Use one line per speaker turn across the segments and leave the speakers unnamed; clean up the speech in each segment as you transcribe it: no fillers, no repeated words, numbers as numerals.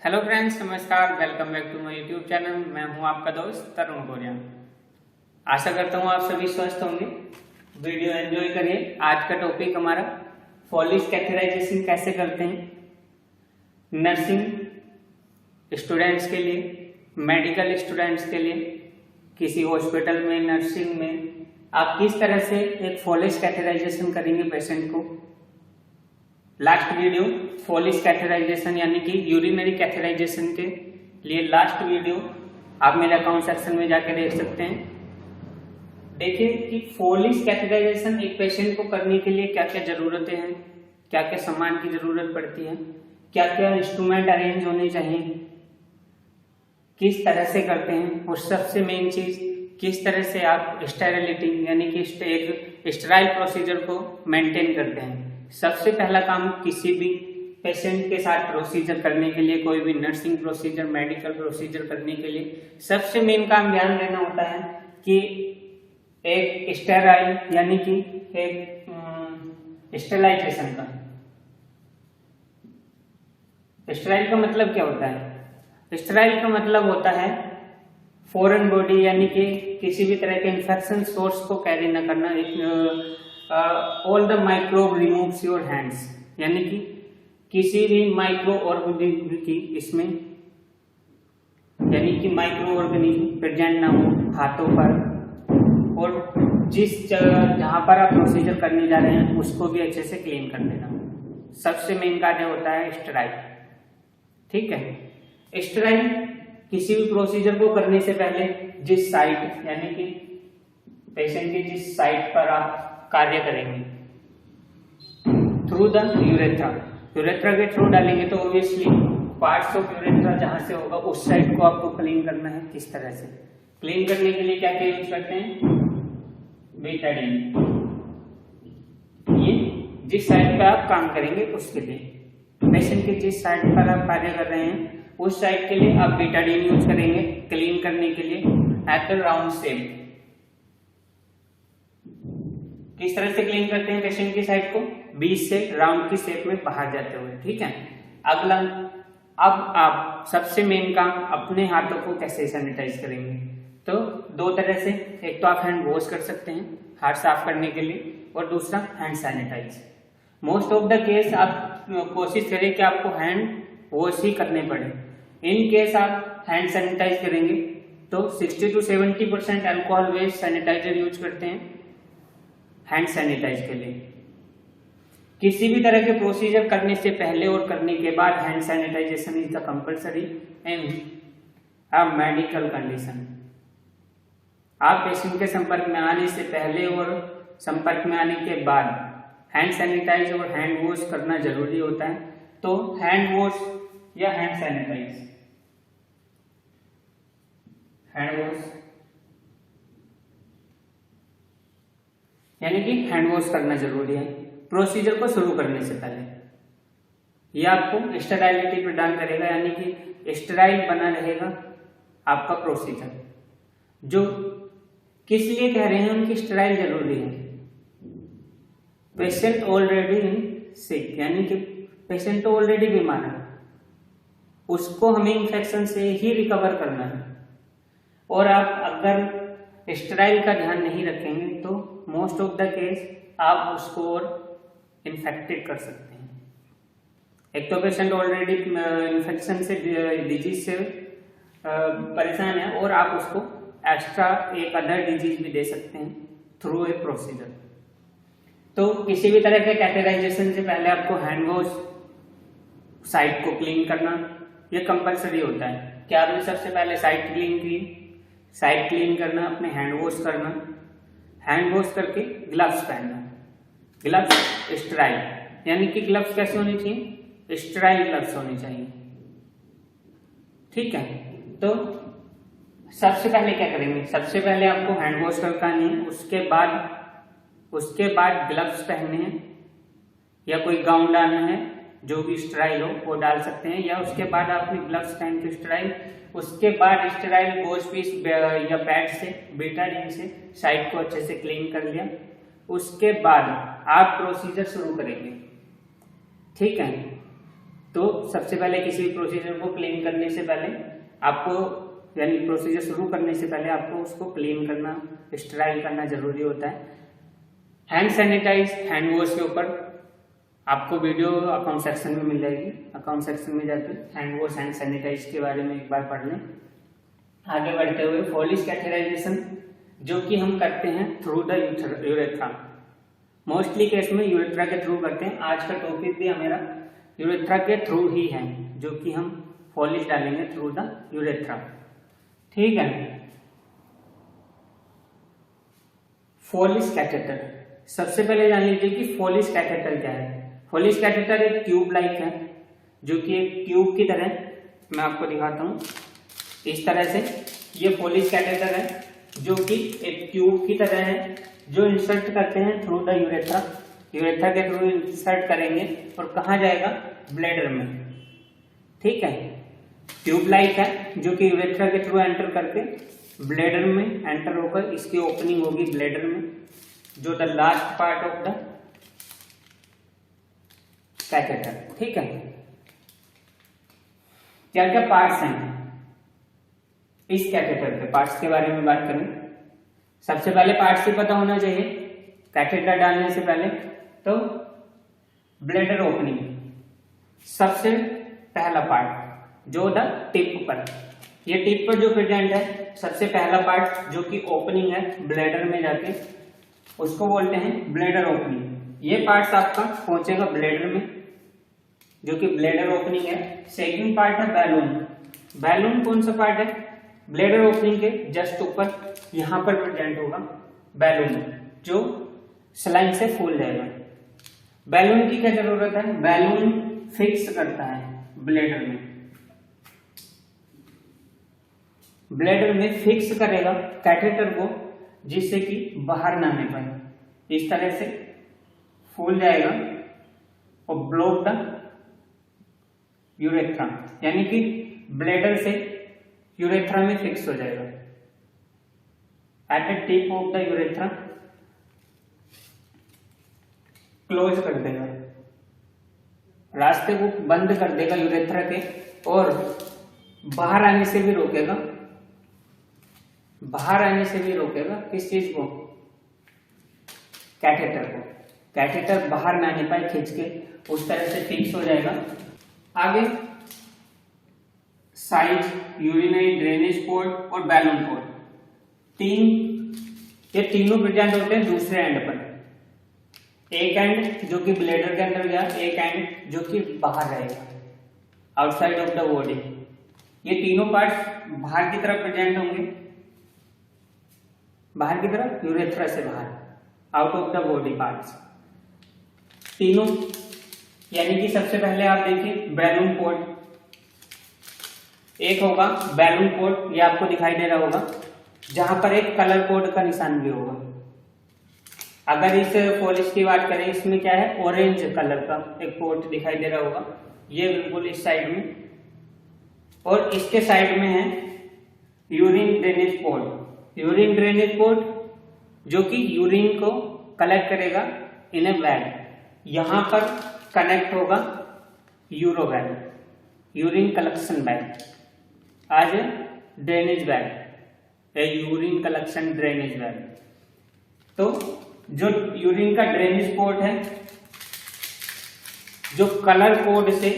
Hello friends, नमस्कार। Welcome back to my YouTube channel. मैं हूं आपका दोस्त तरुण गोरिया। आशा करता हूं आप सभी स्वस्थ होंगे। वीडियो एंजॉय करिए। आज का टॉपिक हमारा फॉलिश कैथेराइजेशन कैसे करते हैं नर्सिंग स्टूडेंट्स के लिए, मेडिकल स्टूडेंट्स के लिए, किसी हॉस्पिटल में, नर्सिंग में आप किस तरह से एक फॉलिश कैथेराइजेशन करेंगे पेशेंट को। लास्ट वीडियो फॉलिश कैथेराइजेशन यानी कि यूरिनरी कैथेराइजेशन के लिए लास्ट वीडियो आप मेरे अकाउंट सेक्शन में जाकर देख सकते हैं। देखिए कि फॉलिश कैथेराइजेशन एक पेशेंट को करने के लिए क्या क्या जरूरतें हैं, क्या क्या सामान की जरूरत पड़ती है, क्या क्या इंस्ट्रूमेंट अरेंज होने चाहिए, किस तरह से करते हैं, और सबसे मेन चीज किस तरह से आप स्टेरिलिटी यानी कि एक स्टेराइल प्रोसीजर को मेंटेन करते हैं। सबसे पहला काम किसी भी पेशेंट के साथ प्रोसीजर करने के लिए, कोई भी नर्सिंग प्रोसीजर, मेडिकल प्रोसीजर करने के लिए सबसे मेन काम ध्यान देना होता है कि एक स्टेराइल यानी कि एक स्टेरिलाइजेशन का। स्टेराइल का मतलब क्या होता है? स्टेराइल का मतलब होता है फॉरेन बॉडी यानी कि किसी भी तरह के इन्फेक्शन सोर्स को कैरी न करना। All the microbe removes your hands यानी कि किसी भी माइक्रो ऑर्गेनिज्म की इसमें यानी कि माइक्रो ऑर्गेनिज्म प्रेजेंट ना हो हाथों पर, और जिस जहां पर आप प्रोसीजर करने जा रहे हैं उसको भी अच्छे से क्लीन कर देना। सबसे मेन कार्य होता है स्टेराइल। ठीक है। स्टेराइल किसी भी प्रोसीजर को करने से पहले जिस साइट यानी कि पेशेंट की जिस साइट पर आप कार्य करेंगे थ्रू द यूरेथ्रा, यूरेथ्रा के थ्रू डालेंगे तो ऑब्वियसली पार्ट्स ऑफ यूरेथ्रा जहां से होगा उस साइड को आपको क्लीन करना है। किस तरह से क्लीन करने के लिए क्या क्या यूज करते हैं? बीटाडीन। ये जिस साइड पर आप काम करेंगे उसके लिए, पेशेंट के जिस साइड पर आप कार्य कर रहे हैं उस साइड के लिए आप बीटाडीन यूज करेंगे क्लीन करने के लिए एट द राउंड शेप। किस तरह से क्लीन करते हैं पेशेंट की साइड को? बीच से राउंड की शेप में बाहर जाते हुए। ठीक है। अगला, अब आप सबसे मेन काम अपने हाथों को कैसे सैनिटाइज करेंगे? तो दो तरह से, एक तो आप हैंड वॉश कर सकते हैं हाथ साफ करने के लिए, और दूसरा hand sanitize. Most of the case आप कोशिश करें कि आपको हैंड वॉश ही करने पड़े। इन केस आप हैंड सैनिटाइज करेंगे तो 60 to 70% alcohol based sanitizer use करते हैं हैंड सैनिटाइज के लिए। किसी भी तरह के प्रोसीजर करने से पहले और करने के बाद hand sanitization is the compulsory in a medical condition. आप पेशेंट के संपर्क में आने से पहले और संपर्क में आने के बाद हैंड सैनिटाइज और हैंड वॉश करना जरूरी होता है। तो हैंड वॉश या हैंड सैनिटाइज, हैंड वॉश यानी कि हैंड वॉश करना जरूरी है प्रोसीजर को शुरू करने से पहले। यह आपको स्टेराइलिटी प्रदान करेगा यानी कि स्टेराइल बना रहेगा आपका प्रोसीजर। जो किस लिए कह रहे हैं उनकी स्टेराइल जरूरी है? पेशेंट ऑलरेडी इन सिक यानी कि पेशेंट तो ऑलरेडी बीमार है, उसको हमें इन्फेक्शन से ही रिकवर करना है, और आप अगर स्टेराइल का ध्यान नहीं रखेंगे तो मोस्ट ऑफ द केस आप उसको और इन्फेक्टेड कर सकते हैं। एक तो पेशेंट ऑलरेडी इन्फेक्शन से, डिजीज से परेशान है, और आप उसको एक्स्ट्रा एक अदर डिजीज भी दे सकते हैं थ्रू ए प्रोसीजर। तो किसी भी तरह के कैथेराइजेशन से पहले आपको हैंड वॉश, साइट को क्लीन करना ये कंपलसरी होता है कि आपने सबसे पहले साइट क्लीन की, साइड क्लीन करना, अपने हैंड वॉश करना, हैंड वॉश करके ग्लव्स पहनना। ग्लव्स स्टेराइल यानी कि ग्लव्स कैसे होने चाहिए? स्टेराइल ग्लव्स होने चाहिए। ठीक है। तो सबसे पहले क्या करेंगे? सबसे पहले आपको हैंड वॉश करना है, उसके बाद ग्लव्स पहनने हैं, या कोई गाउन डालना है जो भी स्टेराइल हो वो डाल सकते हैं, या उसके बाद आपने ग्लव्स पहन के स्टेराइल, उसके बाद स्टेराइल वॉश पीस या पैड से, बीटाडीन से साइड को अच्छे से क्लीन कर लिया। उसके बाद आप प्रोसीजर शुरू करेंगे। ठीक है। तो सबसे पहले किसी प्रोसीजर को क्लीन करने से पहले आपको, यानी प्रोसीजर शुरू करने से पहले आपको उसको क्लीन करना, स्टराइल करना जरूरी होता है। हैंड सैनिटाइज, हैंड वॉश के ऊपर आपको वीडियो अकाउंट सेक्शन में मिल जाएगी। अकाउंट सेक्शन में जाके हैंड वॉश, हैंड सैनिटाइज के बारे में एक बार पढ़ लें। आगे बढ़ते हुए फोलिश कैथेटराइजेशन जो कि हम करते हैं through the urethra. Mostly case में यूरेथ्रा के थ्रू करते हैं। आज का टॉपिक भी हमारा यूरेथ्रा के थ्रू ही है, जो कि हम फोलिश डालेंगे थ्रू द यूरेथ्रा। ठीक है। फोलिश कैथेटर, सबसे पहले जान लीजिए कि फोलिश कैथेटर क्या है। फोलिश कैथेटर एक ट्यूब लाइक है, जो कि एक ट्यूब की तरह, मैं आपको दिखाता हूं इस तरह से। ये फोलिश कैथेटर है जो कि एक ट्यूब की तरह है, जो इंसर्ट करते हैं थ्रू द यूरेथ्रा। यूरेथ्रा के थ्रू इंसर्ट करेंगे और कहाँ जाएगा, ब्लैडर में। ठीक है। ट्यूब लाइक है जो कि यूरेथ्रा के थ्रू एंटर करके ब्लैडर में एंटर होकर इसकी ओपनिंग होगी ब्लैडर में, जो the last part of the catheter. ठीक है। क्या क्या पार्ट्स हैं इस कैथेटर के, पार्ट्स के बारे में बात करें। सबसे पहले पार्ट्स ही पता होना चाहिए कैथेटर डालने से पहले। तो ब्लैडर ओपनिंग सबसे पहला पार्ट, जो द टिप पर, ये टिप पर जो प्रेजेंट है सबसे पहला पार्ट जो कि ओपनिंग है ब्लैडर में जाके, उसको बोलते हैं ब्लैडर ओपनिंग। ये पार्ट आपका पहुंचेगा ब्लैडर में, जो कि ब्लैडर ओपनिंग है। सेकंड पार्ट है बैलून। बैलून कौन सा पार्ट है, ब्लैडर ओपनिंग के जस्ट ऊपर यहां पर प्रेजेंट होगा बैलून, जो सलाइन से फूल जाएगा। बैलून की क्या जरूरत है, बैलून फिक्स करता है ब्लैडर में, ब्लैडर में फिक्स करेगा कैथेटर को, जिससे कि बाहर ना निकले। इस तरह से फूल जाएगा और ब्लॉक द यूरेथ्रा, यानी कि ब्लैडर से यूरेथ्रा में फिक्स हो जाएगा। At the tip of the urethra close कर देगा, रास्ते को बंद कर देगा यूरेथ्रा के, और बाहर आने से भी रोकेगा। बाहर आने से भी रोकेगा किस चीज को, कैथेटर को। कैथेटर बाहर ना आने पाए खींच के, उस तरह से फिक्स हो जाएगा। आगे साइज, यूरिनरी ड्रेनेज पोर्ट और बैलून पोर्ट, ये तीनों प्रेजेंट होते हैं दूसरे एंड पर। एक एंड जो कि ब्लैडर के अंदर गया, एक एंड जो कि बाहर रहेगा आउटसाइड ऑफ द बॉडी। ये तीनों पार्ट्स बाहर की तरफ प्रेजेंट होंगे, बाहर की तरफ यूरेथ्रा से बाहर, out of the body parts तीनों। यानी कि सबसे पहले आप देखिए बैलून पोर्ट, एक होगा बैलून पोर्ट, ये आपको दिखाई दे रहा होगा, जहां पर एक कलर कोड का निशान भी होगा। अगर इस फोलिश की बात करें, इसमें क्या है, ऑरेंज कलर का एक पोर्ट दिखाई दे रहा होगा, ये बिल्कुल इस साइड में, और इसके साइड में है urine drainage port. Urine drainage port जो कि यूरिन को कलेक्ट करेगा इन ए बैग, यहां पर कनेक्ट होगा uro bag, urine collection bag, आज drainage bag, urine collection drainage bag. तो जो यूरिन का ड्रेनेज पोर्ट है, जो कलर कोड से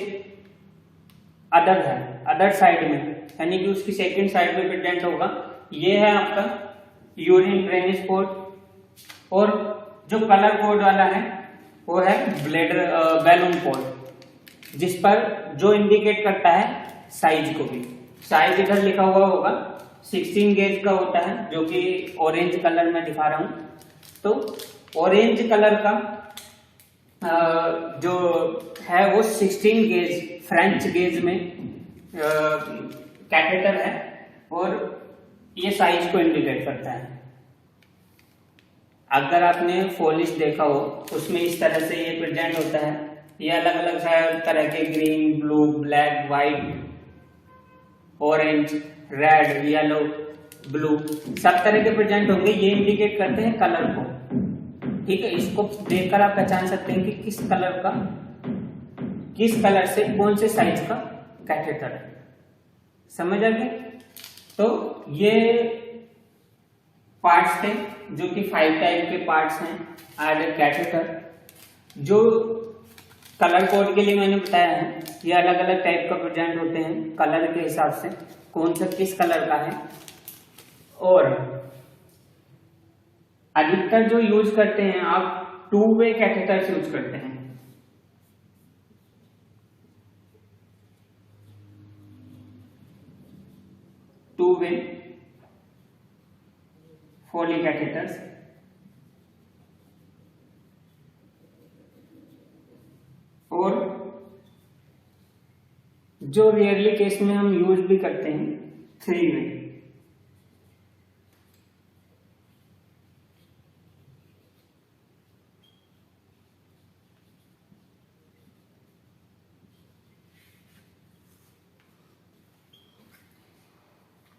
अदर है, अदर साइड में, यानी कि उसकी सेकंड साइड में प्रेजेंट होगा, ये है आपका यूरिन ड्रेनेज पोर्ट। और जो कलर कोड वाला है वो है बैलून पोर्ट, जिस पर जो इंडिकेट करता है साइज को भी। साइज इधर लिखा हुआ होगा, 16 गेज का होता है, जो कि ऑरेंज कलर में दिखा रहा हूं। तो ऑरेंज कलर का जो है वो 16 गेज फ्रेंच गेज में कैथेटर है, और ये साइज को इंडिकेट करता है। अगर आपने फोलिश देखा हो, उसमें इस तरह से ये प्रेजेंट होता है। ये अलग अलग तरह के green, blue, black, white, orange, red, yellow, blue, सब तरह के प्रेजेंट होंगे। ये इंडिकेट करते हैं कलर को। ठीक है, इसको देखकर आप पहचान सकते हैं कि किस कलर का किस कलर से कौन से साइज का कैथेटर है। समझ आ गया। तो ये पार्ट्स थे जो कि 5 टाइप के पार्ट्स हैं आज कैथेटर। जो कलर कोड के लिए मैंने बताया है, ये अलग अलग टाइप का प्रेजेंट होते हैं कलर के हिसाब से, कौन सा किस कलर का है। और अधिकतर जो यूज करते हैं आप 2 वे कैथेटर्स यूज करते हैं। Two way Foley catheters. और जो रेयरली केस में हम यूज भी करते हैं 3 वे।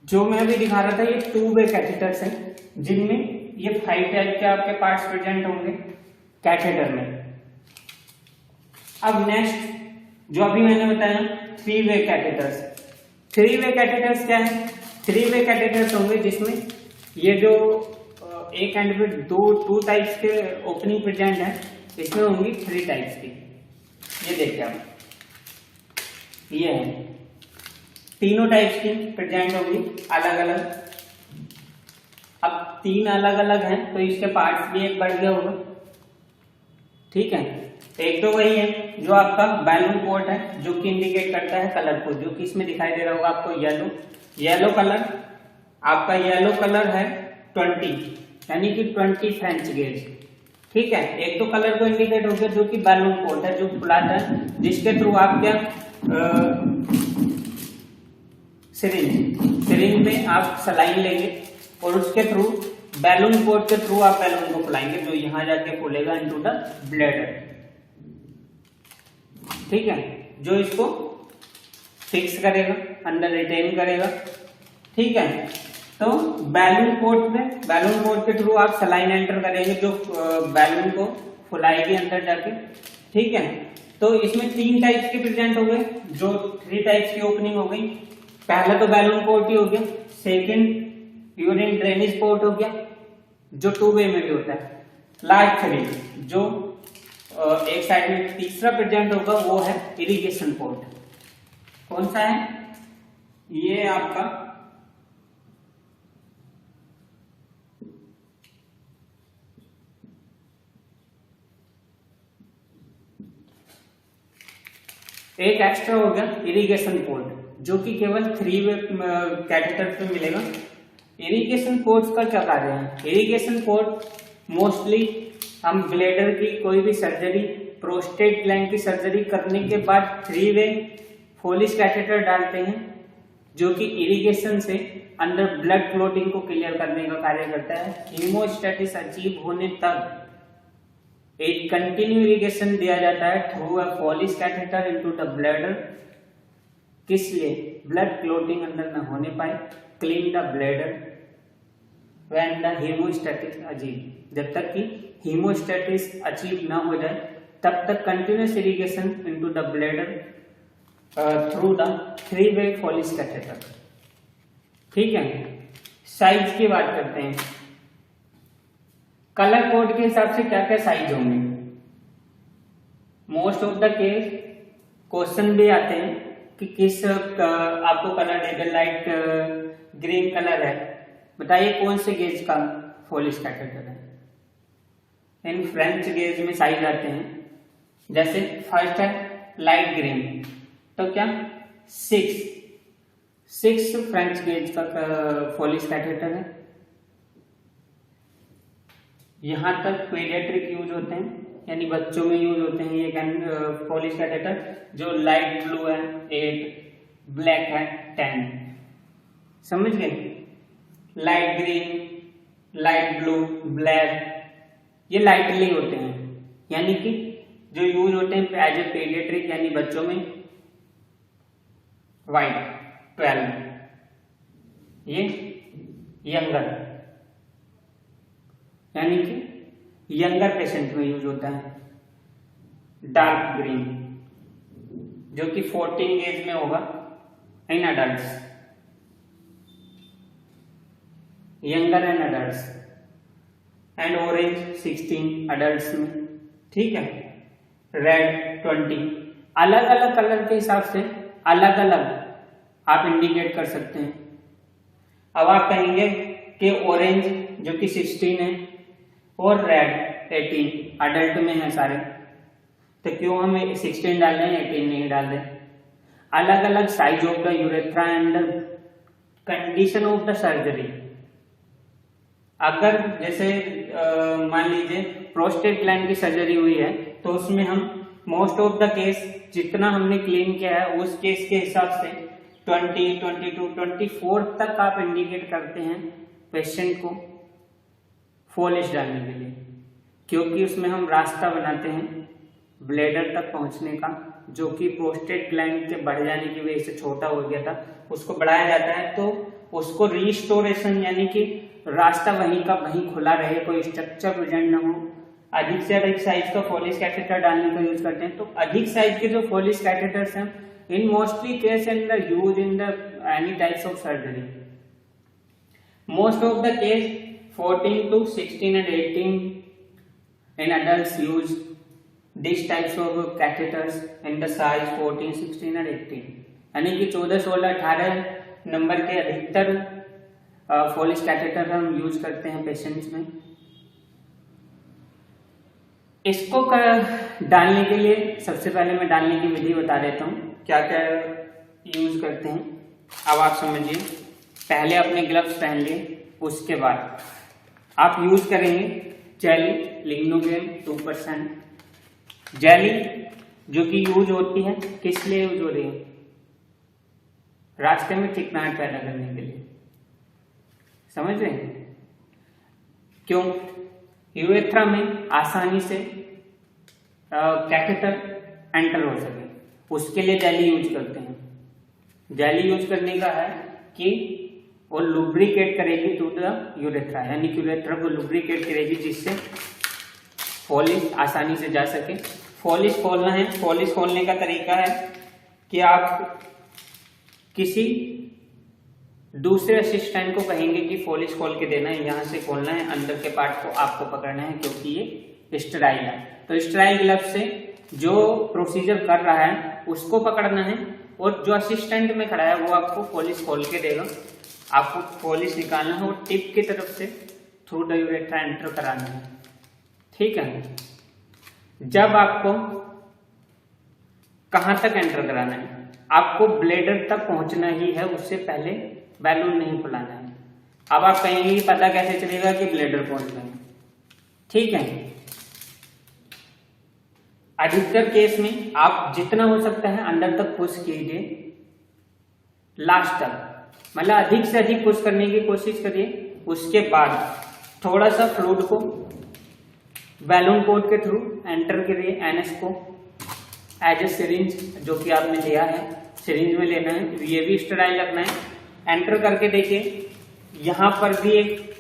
जो मैं अभी दिखा रहा था ये 2 वे कैथेटर्स हैं, जिनमें ये 5 टाइप के आपके पार्ट्स प्रेजेंट होंगे कैथेटर में। अब नेक्स्ट जो अभी मैंने बताया 3 वे कैथेटर्स। 3 वे कैथेटर्स क्या है? 3 वे कैथेटर्स होंगे जिसमें ये जो एक एंड पे 2 टाइप्स के ओपनिंग प्रेजेंट है, इसमें होंगी 3 टाइप्स की। ये देखिए आप, ये है तीनों टाइप्स की प्रेजेंट होगी अलग अलग। अब 3 अलग अलग हैं तो इसके पार्ट्स भी एक बढ़ गया होगा। ठीक है, एक तो वही है जो आपका बैलून पोर्ट है जो कि इंडिकेट करता है कलर को, जो कि इसमें दिखाई दे रहा होगा आपको येलो कलर। आपका येलो कलर है 20, यानी कि 20 फ्रेंच गेज। ठीक है, एक तो कलर को इंडिकेट हो गया जो कि बैलून पोर्ट है जो खुलाता है, जिसके थ्रू आप क्या सिरिंज में आप सलाइन लेंगे और उसके थ्रू बैलून पोर्ट के थ्रू आप बैलून को फुलाएंगे, जो यहां जाके खुलेगा इनटू द ब्लैडर। ठीक है, जो इसको फिक्स करेगा, अंदर रिटेन करेगा। ठीक है, तो बैलून पोर्ट के थ्रू आप सलाइन एंटर करेंगे जो बैलून को फुलाएगी अंदर जाके। ठीक है, तो इसमें 3 टाइप्स के प्रेजेंट हो गए, जो 3 टाइप्स की ओपनिंग हो गई। पहला तो बैलून पोर्ट ही हो गया, सेकंड यूरिन ड्रेनेज पोर्ट हो गया जो 2 वे में भी होता है। लास्ट 3 जो एक साइड में तीसरा प्रेजेंट होगा वो है इरिगेशन पोर्ट। कौन सा है? ये आपका एक एक्स्ट्रा हो गया इरिगेशन पोर्ट, जो कि केवल 3 वे कैथेटर पे मिलेगा। इरिगेशन पोर्ट्स का क्या कार्य है? इरिगेशन पोर्ट मोस्टली हम ब्लैडर की कोई भी सर्जरी, प्रोस्टेट ग्लैंड की सर्जरी करने के बाद 3 वे फोलिश कैथेटर डालते हैं, जो कि इरिगेशन से अंदर ब्लड क्लोटिंग को क्लियर करने का कार्य करता है। हीमोस्टेसिस अचीव होने तक एक कंटिन्यू इरिगेशन दिया जाता है through a Foley's catheter into the bladder. किस लिए? ब्लड क्लोटिंग अंदर न होने पाए, clean the bladder when the haemostasis achieve. जब तक कि हीमोस्टेसिस अचीव ना हो जाए तब तक continuous irrigation into the bladder through the 3 way Foley's catheter. ठीक है, साइज की बात करते हैं। कलर कोड के हिसाब से क्या क्या साइज होंगे? Most of the case question भी आते हैं कि किस आपको कलर देगा, लाइट ग्रीन कलर है, बताइए कौन से गेज का फोलिश कैथेटर है। इन फ्रेंच गेज में साइज आते हैं, जैसे फर्स्ट है लाइट ग्रीन, तो क्या 6 फ्रेंच गेज का फोलिश कैथेटर है। यहां तक पीडियाट्रिक यूज होते हैं, यानी बच्चों में यूज होते हैं ये फोलिश कैथेटर। जो लाइट ब्लू है 8, ब्लैक है 10। समझ गए? Light green, light blue, black, ये लाइटली होते हैं, यानी कि जो यूज होते हैं एज ए पीडियाट्रिक, यानी बच्चों में। वाइट 12, ये यंगर, यानी कि यंगर पेशेंट में यूज होता है। डार्क ग्रीन जो कि 14 एज में होगा in adult, younger and adult, and orange 16 adult में, ठीक है, रेड 20। अलग अलग कलर के हिसाब से अलग अलग आप इंडिकेट कर सकते हैं। अब आप कहेंगे कि ऑरेंज जो कि 16 है और रेड 18 अडल्ट में है सारे, तो क्यों हम 16 डाल रहे हैं, 18 नहीं डाल रहे? अलग अलग size of the urethra and condition of the surgery. अगर जैसे मान लीजिए प्रोस्टेट ग्लैंड की सर्जरी हुई है तो उसमें हम मोस्ट ऑफ द केस जितना हमने क्लेम किया है उस केस के हिसाब से 20, 22, 24 तक आप इंडिकेट करते हैं पेशेंट को फॉलिश डालने के लिए, क्योंकि उसमें हम रास्ता बनाते हैं ब्लैडर तक पहुंचने का, जो कि प्रोस्टेट ग्लैंड के बढ़ जाने की वजह से छोटा हो गया था, उसको बढ़ाया जाता है तो उसको रिस्टोरेशन यानी कि रास्ता वहीं का वहीं खुला रहे, कोई स्ट्रक्चर प्रेजेंट न हो। अधिक से अधिक साइज का फॉलिश कैथेटर डालने का यूज करते हैं। तो अधिक साइज के जो फॉलिश कैथेटर्स हैं इन mostly case in the use in the any types of surgery. Most of the case 14 to 16 and 18 in adults use these types of catheters in the size 14, 16 and 18, यानी कि 14, 16, 18 number के अधिकतर फॉलिश catheter हम use करते हैं patients में। इसको डालने के लिए सबसे पहले मैं डालने की विधि बता देता हूँ, क्या क्या यूज करते हैं। अब आप समझिए, पहले अपने ग्लव्स पहन लिए, उसके बाद आप यूज करेंगे जेली लिग्नोगेन 2%। जेली जो कि यूज होती है, किस लिए यूज हो रही है? रास्ते में चिकनाहट पैदा करने के लिए, समझ रहे हैं? क्यों? यूरेथ्रा में आसानी से कैथेटर एंटर हो सके, उसके लिए जेली यूज करते हैं। जेली यूज करने का है कि वो लुब्रिकेट करेगी टू द यूरेथ्रा, यानी कि यूरेथ्रा को लुब्रिकेट करेगी जिससे फॉलिश आसानी से जा सके। फॉलिश खोलना है, फॉलिश खोलने का तरीका है कि आप किसी दूसरे असिस्टेंट को कहेंगे कि फॉलिश खोल के देना है, यहाँ से खोलना है, अंदर के पार्ट को आपको पकड़ना है क्योंकि ये स्टेराइल है। तो स्टेराइल ग्लव से जो प्रोसीजर कर रहा है उसको पकड़ना है और जो असिस्टेंट में खड़ा है वो आपको फॉलिश खोल के देगा, आपको फॉलिश निकालना है और टिप की तरफ से थ्रू द यूरेथ्रा एंटर कराना है, ठीक है। जब आपको कहां तक एंटर कराना है? आपको ब्लेडर तक पहुंचना ही है, उससे पहले बैलून नहीं फुलाना है। अब आप कहेंगे पता कैसे चलेगा कि ब्लेडर पहुंच गए, ठीक है। अधिकतर केस में आप जितना हो सकता है अंदर तक पुश कीजिए, लास्ट तक, मतलब अधिक से अधिक पुश करने की कोशिश करिए। उसके बाद थोड़ा सा फ्लूइड को बैलून पोर्ट के थ्रू एंटर करिए, एनएस को एज ए सिरिंज जो कि आपने लिया है, सिरिंज में लेना है, ये भी स्टेराइल रखना है। एंटर करके देखिए, यहाँ पर भी एक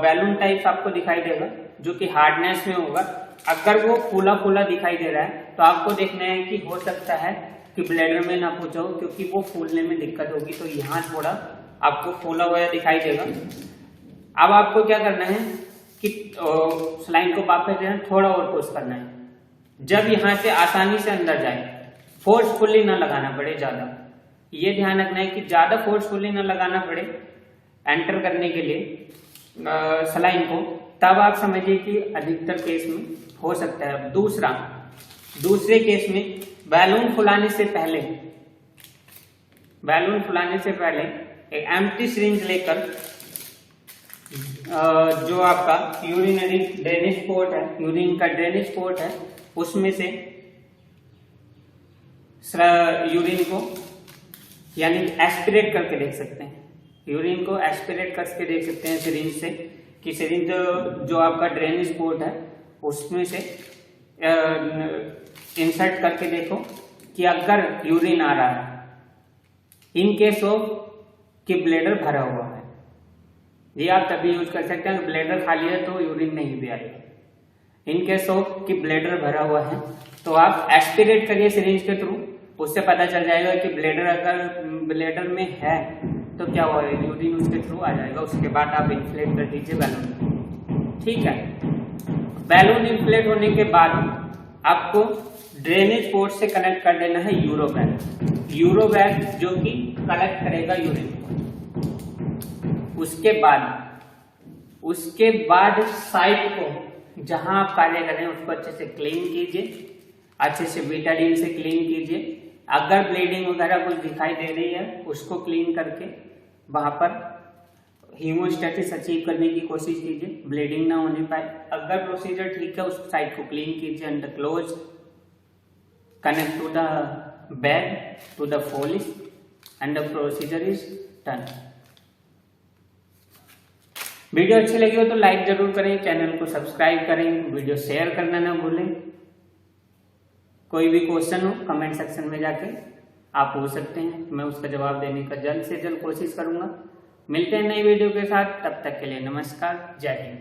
बैलून टाइप आपको दिखाई देगा जो कि हार्डनेस में होगा। अगर वो फूला फूला दिखाई दे रहा है तो आपको देखना है कि हो सकता है कि ब्लैडर में ना पहुंचा हो, क्योंकि वो फूलने में दिक्कत होगी। तो यहाँ थोड़ा आपको फूला हुआ दिखाई देगा। अब आपको क्या करना है कि स्लाइन को वापस देना, थोड़ा और पुश करना है। जब यहाँ से आसानी से अंदर जाए, फोर्सफुली ना लगाना पड़े ज्यादा, ये ध्यान रखना है कि ज्यादा फोर्सफुली ना लगाना पड़े एंटर करने के लिए स्लाइन को, तब आप समझिए कि अधिकतर केस में हो सकता है। दूसरे केस में बैलून फुलाने से पहले एक एम्प्टी सिरिंज लेकर जो आपका यूरिनरी ड्रेनेज पोर्ट है, यूरिन का ड्रेनेज पोर्ट है, उसमें से यूरिन को यानी एस्पिरेट करके देख सकते हैं। यूरिन को एस्पिरेट करके देख सकते हैं सिरिंज से, कि सिरिंज जो आपका ड्रेनेज पोर्ट है उसमें से इंसर्ट करके देखो कि अगर यूरिन आ रहा है, इन केस ऑफ कि ब्लैडर भरा हुआ है, ये आप तभी यूज कर सकते हैं। ब्लैडर खाली है तो यूरिन नहीं भी आएगा। इन केस ऑफ कि ब्लैडर भरा हुआ है तो आप एस्पिरेट करिए सिरिंज के थ्रू, उससे पता चल जाएगा कि ब्लेडर अगर ब्लेडर में है तो क्या हुआ, यूरिन उसके थ्रू आ जाएगा। उसके बाद आप इन्फ्लेट कर दीजिए बैलून, ठीक है। बैलून इन्फ्लेट होने के बाद आपको ड्रेनेज पोर्ट से कनेक्ट कर देना है यूरो बैग जो कि कलेक्ट करेगा यूरिन। उसके बाद साइट को जहां आप कार्य कर रहे हैं उसको अच्छे से क्लीन कीजिए, अच्छे से बीटाडीन से क्लीन कीजिए। अगर ब्लीडिंग वगैरह कुछ दिखाई दे रही है उसको क्लीन करके वहां पर हीमोस्टेसिस अचीव करने की कोशिश कीजिए, ब्लीडिंग ना होने पाए। अगर प्रोसीजर ठीक है उस साइट को क्लीन कीजिए under close, connect to the bag to the Foley's and the procedure is done. Video अच्छी लगी हो तो लाइक जरूर करें, चैनल को सब्सक्राइब करें, वीडियो शेयर करना ना भूलें। कोई भी क्वेश्चन हो कमेंट सेक्शन में जाके आप पूछ सकते हैं, मैं उसका जवाब देने का जल्द से जल्द कोशिश करूंगा। मिलते हैं नई वीडियो के साथ, तब तक के लिए नमस्कार, जय हिंद।